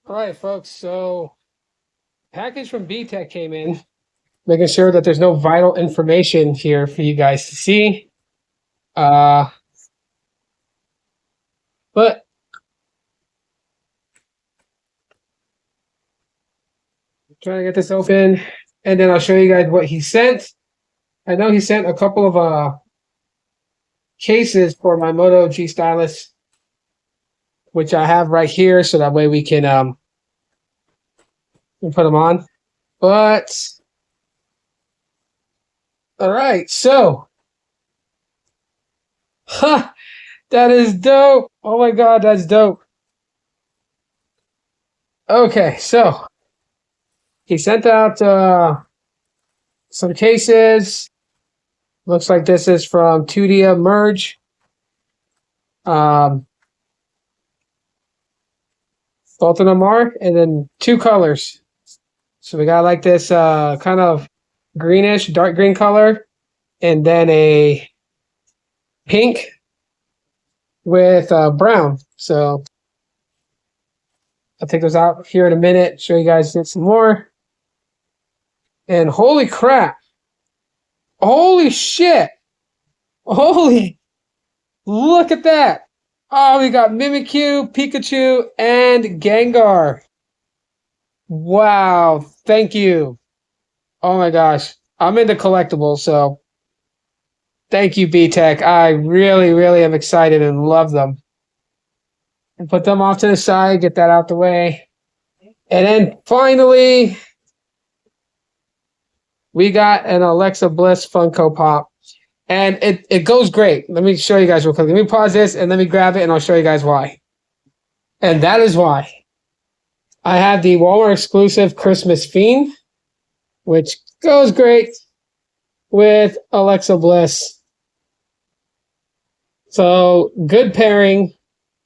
All right, folks. So, package from BTech came in, making sure that there's no vital information here for you guys to see. But I'm trying to get this open, and then I'll show you guys what he sent. I know he sent a couple of cases for my Moto G Stylus, which I have right here, so that way we can put them on. But all right, so that is dope. Oh my god, that's dope. Okay, so he sent out some cases. Looks like this is from Tudia Merge. Both of them are, and then two colors. So we got like this kind of greenish, dark green color, and then a pink with brown. So I'll take those out here in a minute, show you guys some more. And holy crap. Holy shit. Holy, look at that. Oh, we got Mimikyu, Pikachu, and Gengar. Wow, thank you. Oh my gosh. I'm into collectibles, so thank you, BTech. I really, really am excited and love them. And put them off to the side, get that out the way. And then finally, we got an Alexa Bliss Funko Pop. And it goes great. Let me show you guys real quick. Let me pause this and let me grab it and I'll show you guys why. And that is why. I have the Walmart exclusive Christmas Fiend, which goes great with Alexa Bliss. So good pairing.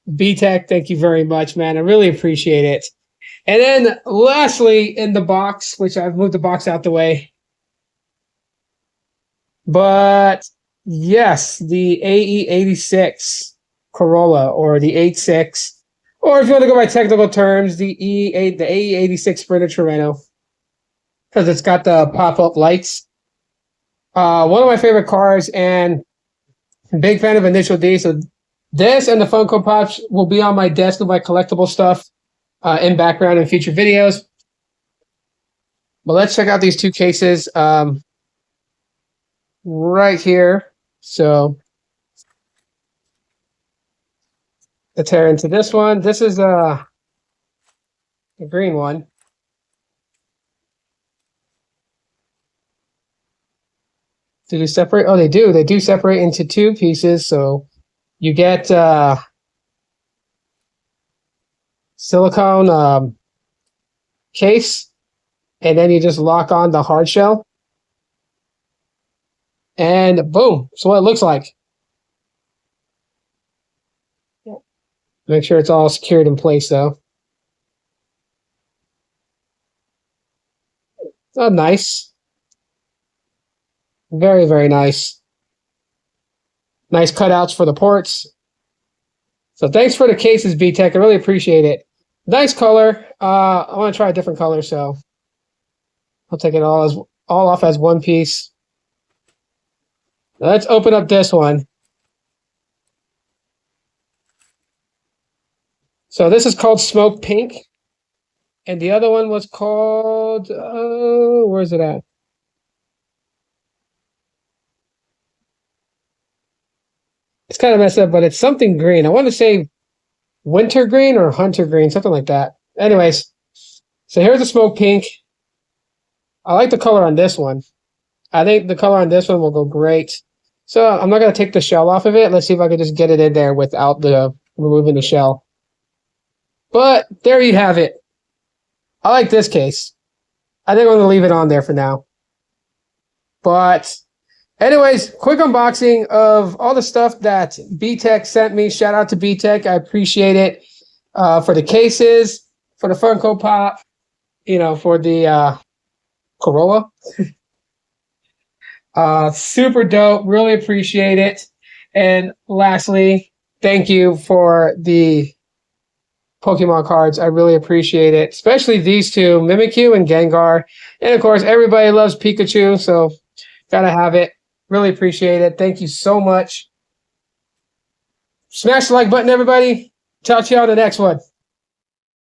BTech, thank you very much, man. I really appreciate it. And then lastly, in the box, which I've moved the box out the way. But yes, the AE86 Corolla, or the 86, or if you want to go by technical terms, the AE86 Sprinter Torino, because it's got the pop-up lights. One of my favorite cars, and big fan of Initial D. So this and the Funko Pops will be on my desk with my collectible stuff in background in future videos. But let's check out these two cases. Right here. So let's tear into this one. This is a green one. Do they separate? Oh, they do. They do separate into two pieces. So you get silicone case, and then you just lock on the hard shell. And boom, so what it looks like. Make sure it's all secured in place, though. Oh, nice. Very, very nice. Nice cutouts for the ports. So thanks for the cases, BTech. I really appreciate it. Nice color. I want to try a different color, so I'll take it all off as one piece. Let's open up this one. So this is called Smoke Pink. And the other one was called, where's it at? It's kind of messed up, but it's something green. I want to say Winter Green or Hunter Green, something like that. Anyways, so here's the Smoke Pink. I like the color on this one. I think the color on this one will go great. So I'm not going to take the shell off of it. Let's see if I can just get it in there without removing the shell. But there you have it. I like this case. I think I'm going to leave it on there for now. But anyways, quick unboxing of all the stuff that BTech sent me. Shout out to BTech. I appreciate it. For the cases, for the Funko Pop, for the Corolla. Super dope. Really appreciate it. And lastly, thank you for the Pokemon cards. I really appreciate it, especially these two, Mimikyu and Gengar. And of course, everybody loves Pikachu, so gotta have it. Really appreciate it. Thank you so much. Smash the like button, everybody. Talk to you on the next one.